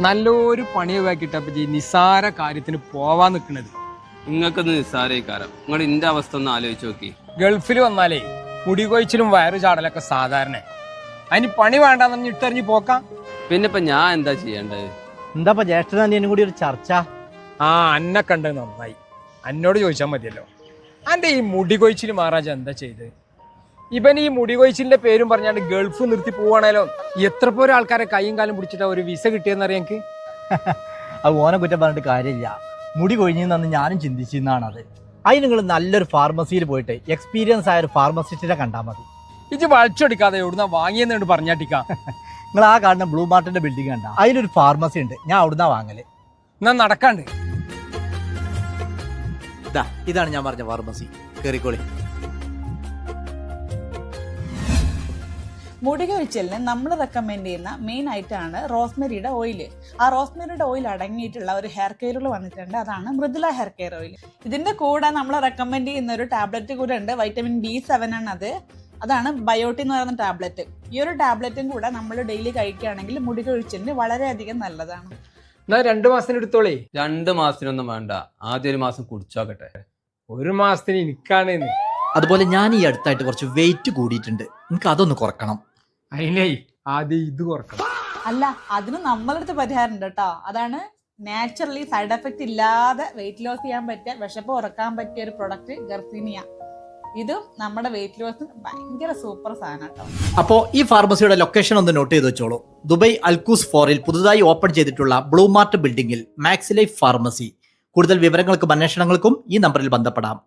നല്ലൊരു പണി ഒഴിവാക്കിട്ടപ്പോ നിസാര കാര്യത്തിന് പോവാൻ നിൽക്കുന്നത്. നിങ്ങൾക്കൊന്ന് നിസ്സാരക്കാരം. നിങ്ങൾ ഇന്റെ അവസ്ഥ ഒന്ന് ആലോചിച്ച് നോക്കി. ഗൾഫിൽ വന്നാലേ മുടി കൊഴിച്ചിലും വയറ് ചാടലൊക്കെ സാധാരണ. അതിന് പണി വേണ്ടാന്ന് പറഞ്ഞ് ഇട്ടെറിഞ്ഞ് പോക്കാം. പിന്നെ ഇപ്പൊ ഞാൻ എന്താ ചെയ്യേണ്ടത്? എന്താ ജ്യേഷ്ഠനും കൂടി ഒരു ചർച്ച? അന്നെ കണ്ടത് നന്നായി. എന്നോട് ചോദിച്ചാൽ മതിയല്ലോ. അന്റെ ഈ മുടി കൊഴിച്ചിൽ മഹാരാജ എന്താ ചെയ്ത്? ഇവൻ ഈ മുടി കൊഴിച്ചിലിന്റെ പേരും പറഞ്ഞാണ്ട് ഗൾഫ് നിർത്തി പോവാണല്ലോ. എത്ര പോലും ആൾക്കാരെ കൈയും കാലം പിടിച്ചിട്ടാ ഒരു വിസ കിട്ടിയെന്നറിയാം എനിക്ക്. അത് ഓനെ കുറ്റം പറഞ്ഞിട്ട് കാര്യമില്ല. മുടി കൊഴിഞ്ഞെന്ന് ഞാനും ചിന്തിച്ചിരുന്നാണത്. അതിന് നിങ്ങൾ നല്ലൊരു ഫാർമസിയിൽ പോയിട്ട് എക്സ്പീരിയൻസ് ആയ ഒരു ഫാർമസിസ്റ്റിനെ കണ്ടാൽ മതി. ഇജ് വളച്ചൊടിക്കാതെ എവിടുന്ന വാങ്ങിയെന്നുണ്ട് പറഞ്ഞാട്ടിക്കാം. നിങ്ങൾ ആ കാണുന്ന ബ്ലൂ മാർട്ടിന്റെ ബിൽഡിംഗ് കണ്ട, അതിലൊരു ഫാർമസി ഉണ്ട്. ഞാൻ അവിടുന്ന് വാങ്ങല്. എന്നാ നടക്കാണ്ട്. ഇതാണ് ഞാൻ പറഞ്ഞ ഫാർമസി. കേറിക്കോളി. മുടി കൊഴിച്ചിലിന് നമ്മൾ റെക്കമെൻഡ് ചെയ്യുന്ന മെയിൻ ആയിട്ടാണ് റോസ്മെരിയുടെ ഓയിൽ. ആ റോസ്മെരിയുടെ ഓയിൽ അടങ്ങിയിട്ടുള്ള ഒരു ഹെയർ കെയറുകൾ വന്നിട്ടുണ്ട്. അതാണ് മൃദുല ഹെയർ കെയർ ഓയിൽ. ഇതിന്റെ കൂടെ നമ്മൾ റെക്കമെൻഡ് ചെയ്യുന്ന ഒരു ടാബ്ലറ്റ് കൂടെ ഉണ്ട്. വൈറ്റമിൻ B7 ആണ് അത്. അതാണ് ബയോട്ടിൻ എന്ന് പറയുന്ന ടാബ്ലറ്റ്. ഈ ഒരു ടാബ്ലറ്റും കൂടെ നമ്മൾ ഡെയിലി കഴിക്കുകയാണെങ്കിൽ മുടി കൊഴിച്ചിലിന് വളരെയധികം നല്ലതാണ്. എന്നാ 2 മാസത്തിന് എടുത്തോളേ. 2 മാസത്തിനൊന്നും വേണ്ട, ആദ്യം 1 മാസം കുടിച്ചോക്കട്ടെ. 1 മാസത്തിന് എനിക്കാണ്. അതുപോലെ ഞാൻ ഈ അടുത്തായിട്ട് കുറച്ച് വെയിറ്റ് കൂടിയിട്ടുണ്ട്. എനിക്ക് അതൊന്ന് കുറക്കണം. അതിനേ ആദ്യം ഇത് കുറക്കണം. അല്ല, അതിന് നമ്മളടുത്ത് പരിഹാരം ഉണ്ട് കേട്ടോ. അതാണ് നാച്ചുറലി സൈഡ് എഫക്റ്റ് ഇല്ലാതെ വെയിറ്റ് ലോസ് ചെയ്യാൻ പറ്റിയ, വിശപ്പ് കുറക്കാൻ പറ്റിയ ഒരു പ്രൊഡക്റ്റ് ഗർസീനിയ. ഇതും നമ്മുടെ വെയിറ്റ് ലോസിന് ഭയങ്കര സൂപ്പർ സാധനം കേട്ടോ. അപ്പോൾ ഈ ഫാർമസിയുടെ ലൊക്കേഷൻ ഒന്ന് നോട്ട് ചെയ്ത് വെച്ചോളൂ. ദുബൈ അൽക്കൂസ് 4-ൽ പുതുതായി ഓപ്പൺ ചെയ്തിട്ടുള്ള ബ്ലൂ മാർട്ട് ബിൽഡിംഗിൽ മാക്സ് ലൈഫ് ഫാർമസി. കൂടുതൽ വിവരങ്ങൾക്കും അന്വേഷണങ്ങൾക്കും ഈ നമ്പറിൽ ബന്ധപ്പെടാം.